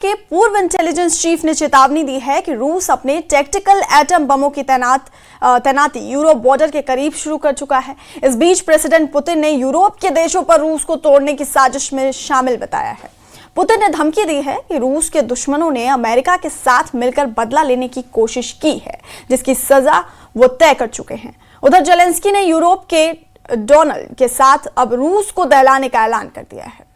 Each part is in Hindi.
के पूर्व इंटेलिजेंस चीफ ने चेतावनी दी है कि रूस अपने टैक्टिकल एटम बमों की तैनाती यूरोप बॉर्डर के करीब शुरू कर चुका है। इस बीच प्रेसिडेंट पुतिन ने यूरोप के देशों पर रूस को तोड़ने की साजिश में शामिल बताया है। पुतिन ने धमकी दी है कि रूस के दुश्मनों ने अमेरिका के साथ मिलकर बदला लेने की कोशिश की है, जिसकी सजा वो तय कर चुके हैं। उधर जेलेंस्की ने यूरोप के डोनाल्ड के साथ अब रूस को दहलाने का ऐलान कर दिया है।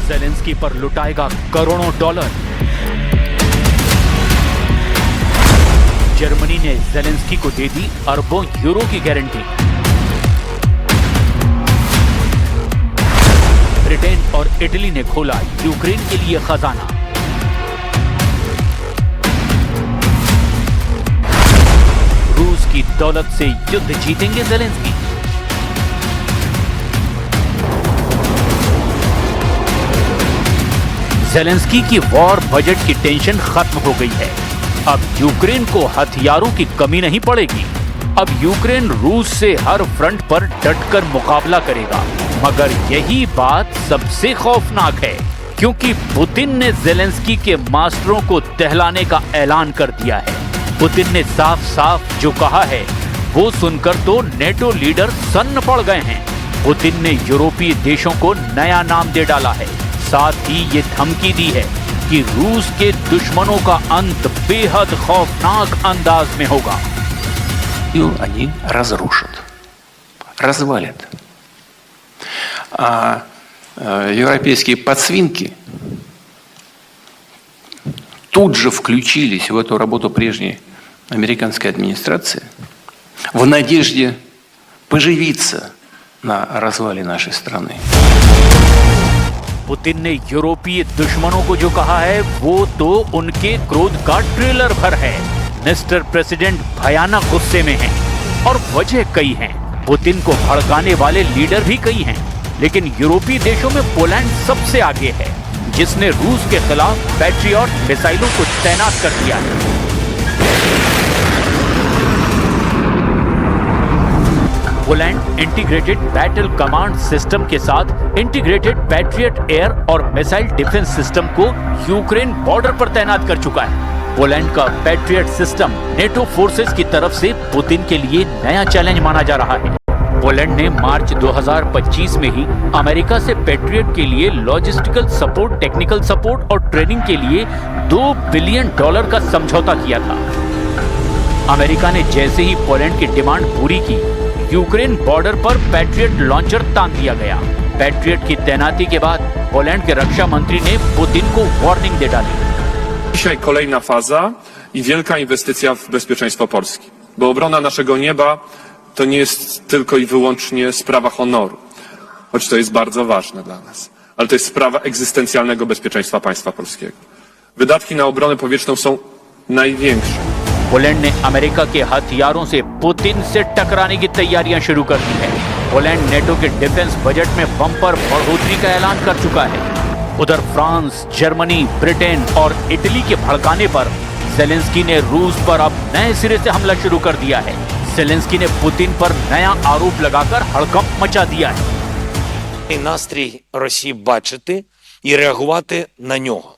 ज़ेलेंस्की पर लुटाएगा करोड़ों डॉलर। जर्मनी ने ज़ेलेंस्की को दे दी अरबों यूरो की गारंटी। ब्रिटेन और इटली ने खोला यूक्रेन के लिए खजाना। रूस की दौलत से युद्ध जीतेंगे ज़ेलेंस्की। ज़ेलेंस्की की वॉर बजट की टेंशन खत्म हो गई है। अब यूक्रेन को हथियारों की कमी नहीं पड़ेगी। अब यूक्रेन रूस से हर फ्रंट पर डटकर मुकाबला करेगा। मगर यही बात सबसे खौफनाक है, क्योंकि पुतिन ने ज़ेलेंस्की के मास्टरों को दहलाने का ऐलान कर दिया है। पुतिन ने साफ साफ जो कहा है वो सुनकर तो नेटो लीडर सन्न पड़ गए हैं। पुतिन ने यूरोपीय देशों को नया नाम दे डाला है। साथ ही ये धमकी दी है कि रूस के दुश्मनों का अंत बेहद खौफनाक अंदाज में होगा। Они разрушат, развалят. А европейские подсвинки тут же включились в эту работу прежней американской администрации в надежде поживиться на развале нашей страны. पुतिन ने यूरोपीय दुश्मनों को जो कहा है वो तो उनके क्रोध का ट्रेलर भर है। मिस्टर प्रेसिडेंट भयानक गुस्से में हैं और वजह कई हैं। पुतिन को भड़काने वाले लीडर भी कई हैं, लेकिन यूरोपीय देशों में पोलैंड सबसे आगे है, जिसने रूस के खिलाफ पैट्रियट मिसाइलों को तैनात कर दिया है। Poland integrated battle command system के साथ इंटीग्रेटेड पैट्रियट एयर और मिसाइल डिफेंस सिस्टम को यूक्रेन बॉर्डर पर तैनात कर चुका है। पोलैंड का पैट्रियट सिस्टम नेटो फोर्सेस की तरफ से पुतिन के लिए नया चैलेंज माना जा रहा है। पोलैंड ने मार्च 2025 में ही अमेरिका से पैट्रियट के लिए लॉजिस्टिकल सपोर्ट, टेक्निकल सपोर्ट और ट्रेनिंग के लिए $2 बिलियन का समझौता किया था। अमेरिका ने जैसे ही पोलैंड की डिमांड पूरी की, यूक्रेन बॉर्डर पर पैट्रियट लॉन्चर तान दिया गया। पैट्रियट की तैनाती के बाद पोलैंड के रक्षा मंत्री ने पुतिन को वार्निंग दे डाली। Dzisiaj kolejna faza i wielka inwestycja w bezpieczeństwo Polski. Bo obrona naszego nieba to nie jest tylko i wyłącznie sprawa honoru, choć to jest bardzo ważne dla nas, ale to jest sprawa egzystencjalnego bezpieczeństwa państwa polskiego. Wydatki na obronę powietrzną są największe. Poland ने अमेरिका के हथियारों से पुतिन से टकराने की तैयारियां शुरू कर दी है। पोलैंड नेटो के डिफेंस बजट में बम्पर बढ़ोतरी का ऐलान कर चुका है। उधर फ्रांस, जर्मनी, ब्रिटेन और इटली के भड़काने पर ज़ेलेंस्की ने रूस पर अब नए सिरे से हमला शुरू कर दिया है। ज़ेलेंस्की ने पुतिन पर नया आरोप लगाकर हड़कंप मचा दिया है। Настрій Росії бачити і реагувати на нього.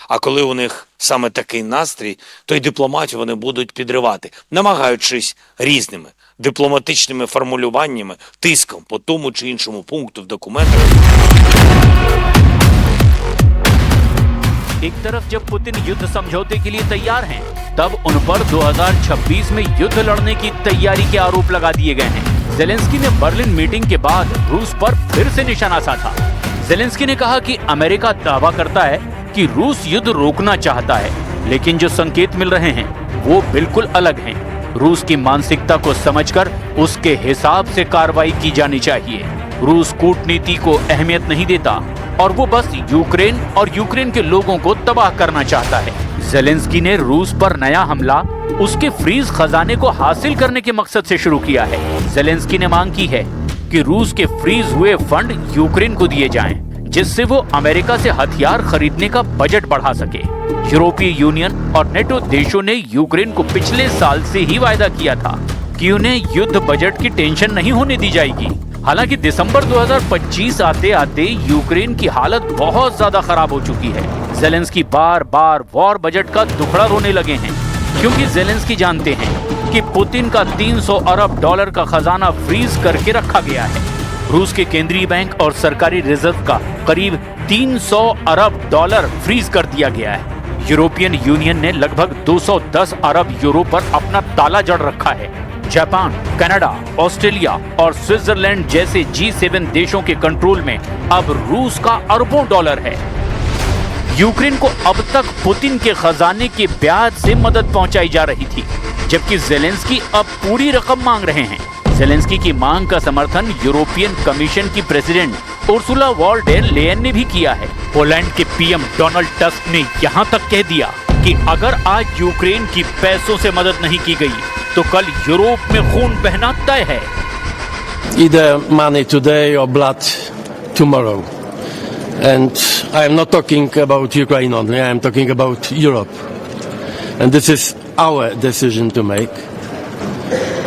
А коли у них саме такий настрій, то й дипломатію вони будуть підривати, намагаючись різними дипломатичними формулюваннями, тиском по тому чи іншому пункту в документах. एक तरफ जब पुतिन युद्ध समझौते के लिए तैयार हैं, तब उन पर 2026 में युद्ध लड़ने की तैयारी के आरोप लगा दिए गए हैं। ज़ेलेंस्की ने बर्लिन मीटिंग के बाद रूस पर फिर से निशाना साधा। ज़ेलेंस्की ने कहा कि अमेरिका दावा करता है कि रूस युद्ध रोकना चाहता है, लेकिन जो संकेत मिल रहे हैं वो बिल्कुल अलग हैं। रूस की मानसिकता को समझकर उसके हिसाब से कार्रवाई की जानी चाहिए। रूस कूटनीति को अहमियत नहीं देता, और वो बस यूक्रेन और यूक्रेन के लोगों को तबाह करना चाहता है। जेलेंस्की ने रूस पर नया हमला उसके फ्रीज खजाने को हासिल करने के मकसद से शुरू किया है। जेलेंस्की ने मांग की है कि रूस के फ्रीज हुए फंड यूक्रेन को दिए जाएं, जिससे वो अमेरिका से हथियार खरीदने का बजट बढ़ा सके। यूरोपीय यूनियन और नेटो देशों ने यूक्रेन को पिछले साल से ही वायदा किया था कि उन्हें युद्ध बजट की टेंशन नहीं होने दी जाएगी। हालांकि दिसंबर 2025 आते आते यूक्रेन की हालत बहुत ज्यादा खराब हो चुकी है। जेलेंस्की बार बार वॉर बजट का दुखड़ा रोने लगे हैं, क्योंकि जेलेंस्की जानते हैं कि पुतिन का 300 अरब डॉलर का खजाना फ्रीज करके रखा गया है। रूस के केंद्रीय बैंक और सरकारी रिजर्व का करीब 300 अरब डॉलर फ्रीज कर दिया गया है। यूरोपियन यूनियन ने लगभग 210 अरब यूरो पर अपना ताला जड़ रखा है। जापान, कनाडा, ऑस्ट्रेलिया और स्विट्जरलैंड जैसे G7 देशों के कंट्रोल में अब रूस का अरबों डॉलर है। यूक्रेन को अब तक पुतिन के खजाने के ब्याज से मदद पहुंचाई जा रही थी, जबकि जेलेंस्की अब पूरी रकम मांग रहे हैं। जेलेंस्की की मांग का समर्थन यूरोपियन कमीशन की president Ursula von der Leyen ने भी किया है। पोलैंड के पीएम डोनाल्ड टस्क ने यहां तक कह दिया कि अगर आज यूक्रेन की पैसों से मदद नहीं की गई तो कल यूरोप में खून बहना तय है। Either money today or blood tomorrow. And I am not talking about Ukraine only, I am talking about Europe. And this is our decision to make,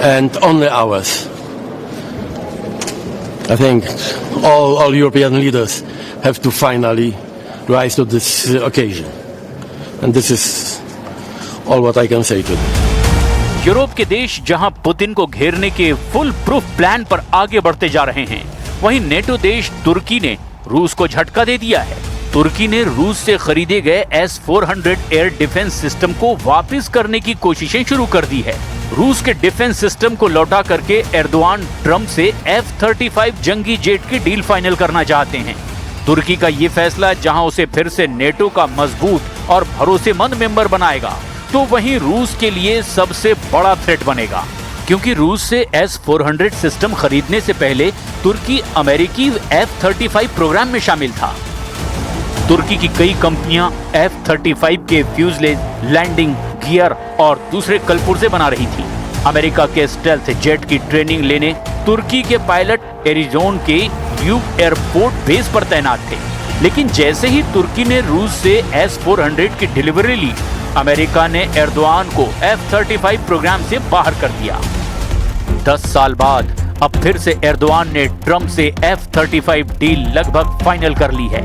and only ours. I think all European leaders have to finally rise to this occasion. And this is all what I can say to them. Europe के देश जहां पुतिन को घेरने के फुल प्रूफ प्लान पर आगे बढ़ते जा रहे हैं, वहीं नेटो देश तुर्की ने रूस को झटका दे दिया है। तुर्की ने रूस से खरीदे गए S-400 एयर डिफेंस सिस्टम को वापस करने की कोशिशें शुरू कर दी है। रूस के डिफेंस सिस्टम को लौटा करके एर्दोआन ट्रम्प से F-35 जंगी जेट की डील फाइनल करना चाहते हैं। तुर्की का ये फैसला जहां उसे फिर से नेटो का मजबूत और भरोसेमंद मेंबर बनाएगा, तो वहीं रूस के लिए सबसे बड़ा थ्रेट बनेगा, क्योंकि रूस से S-400 सिस्टम खरीदने से पहले तुर्की अमेरिकी F-35 प्रोग्राम में शामिल था। तुर्की की कई कंपनियां F-35 के फ्यूजलेज, लैंडिंग गियर और दूसरे कलपुर्जे बना रही थी। अमेरिका के स्टेल्थ जेट की ट्रेनिंग लेने तुर्की के पायलट एरिजोन के ड्यूक एयरपोर्ट बेस पर तैनात थे, लेकिन जैसे ही तुर्की ने रूस से S-400 की डिलीवरी ली, अमेरिका ने एर्दोआन को F-35 प्रोग्राम से बाहर कर दिया। 10 साल बाद अब फिर से एर्दोआन ने ट्रम्प से F-35 डील लगभग फाइनल कर ली है।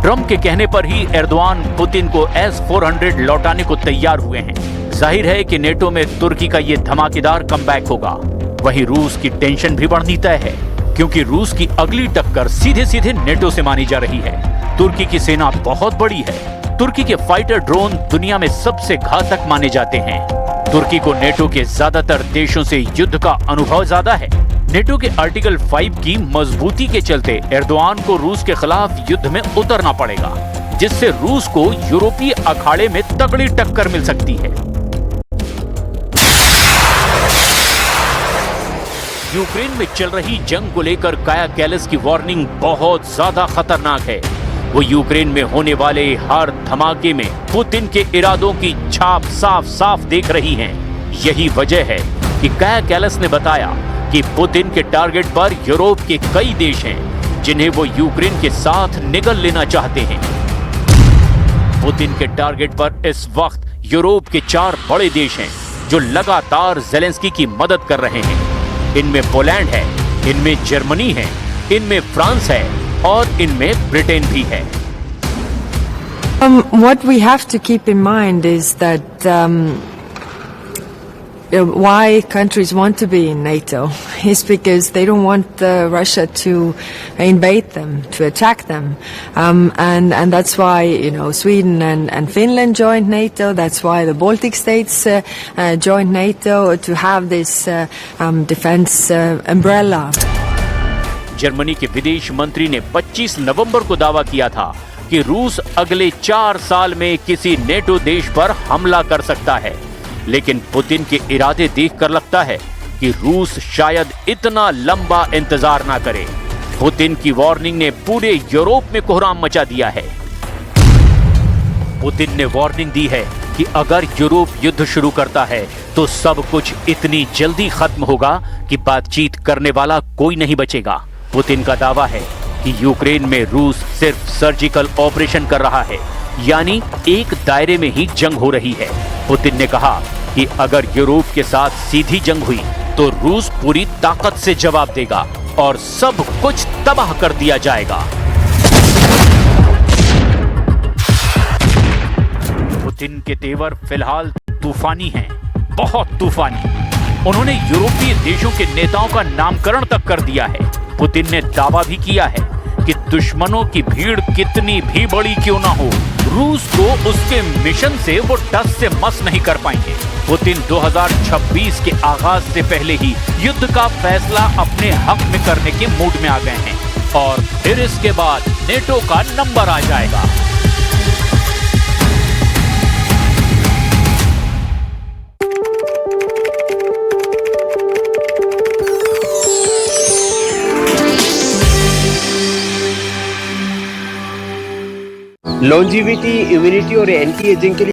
ट्रम्प के कहने पर ही एर्दोआन पुतिन को S-400 लौटाने को तैयार हुए हैं। जाहिर है कि नेटो में तुर्की का ये धमाकेदार कमबैक होगा। वहीं रूस की टेंशन भी बढ़नी तय है, क्योंकि रूस की अगली टक्कर सीधे सीधे नेटो से मानी जा रही है। तुर्की की सेना बहुत बड़ी है। तुर्की के फाइटर ड्रोन दुनिया में सबसे घातक माने जाते हैं। तुर्की को नेटो के ज्यादातर देशों से युद्ध का अनुभव ज्यादा है। नेटो के आर्टिकल 5 की मजबूती के चलते एर्दोआन को रूस के खिलाफ युद्ध में उतरना पड़ेगा, जिससे रूस को यूरोपीय अखाड़े में तगड़ी टक्कर मिल सकती है। यूक्रेन में चल रही जंग को लेकर काया कैलास की वार्निंग बहुत ज्यादा खतरनाक है। वो यूक्रेन में होने वाले हर धमाके में पुतिन के इरादों की छाप साफ साफ देख रही हैं। यही वजह है कि काया कैलास ने बताया कि पुतिन के टारगेट पर यूरोप के कई देश हैं, जिन्हें वो यूक्रेन के साथ निगल लेना चाहते हैं। पुतिन के टारगेट पर इस वक्त यूरोप के 4 बड़े देश हैं, जो लगातार जेलेंस्की की मदद कर रहे हैं। इनमें पोलैंड है, इनमें जर्मनी है, इनमें फ्रांस है और इनमें ब्रिटेन भी है। What we have to keep in mind is that why countries want to be in NATO is because they don't want Russia to invade them, to attack them, and that's why Sweden and Finland joined NATO. That's why the Baltic states joined NATO to have this defense umbrella. Germany के विदेश मंत्री ने 25 नवंबर को दावा किया था कि रूस अगले 4 साल में किसी नेटो देश पर हमला कर सकता है, लेकिन पुतिन के इरादे देखकर लगता है कि रूस शायद इतना लंबा इंतजार ना करे। पुतिन की वार्निंग ने पूरे यूरोप में कोहराम मचा दिया है। पुतिन ने वार्निंग दी है कि अगर यूरोप युद्ध शुरू करता है तो सब कुछ इतनी जल्दी खत्म होगा कि बातचीत करने वाला कोई नहीं बचेगा। पुतिन का दावा है कि यूक्रेन में रूस सिर्फ सर्जिकल ऑपरेशन कर रहा है, यानी एक दायरे में ही जंग हो रही है। पुतिन ने कहा कि अगर यूरोप के साथ सीधी जंग हुई तो रूस पूरी ताकत से जवाब देगा और सब कुछ तबाह कर दिया जाएगा। पुतिन के तेवर फिलहाल तूफानी हैं, बहुत तूफानी। उन्होंने यूरोपीय देशों के नेताओं का नामकरण तक कर दिया है। पुतिन ने दावा भी किया है कि दुश्मनों की भीड़ कितनी भी बड़ी क्यों ना हो, रूस को उसके मिशन से वो टस से मस नहीं कर पाएंगे। पुतिन 2026 के आगाज से पहले ही युद्ध का फैसला अपने हक में करने के मूड में आ गए हैं और फिर इसके बाद नेटो का नंबर आ जाएगा। लॉन्जिविटी, इम्यूनिटी और एंटी एजिंग के लिए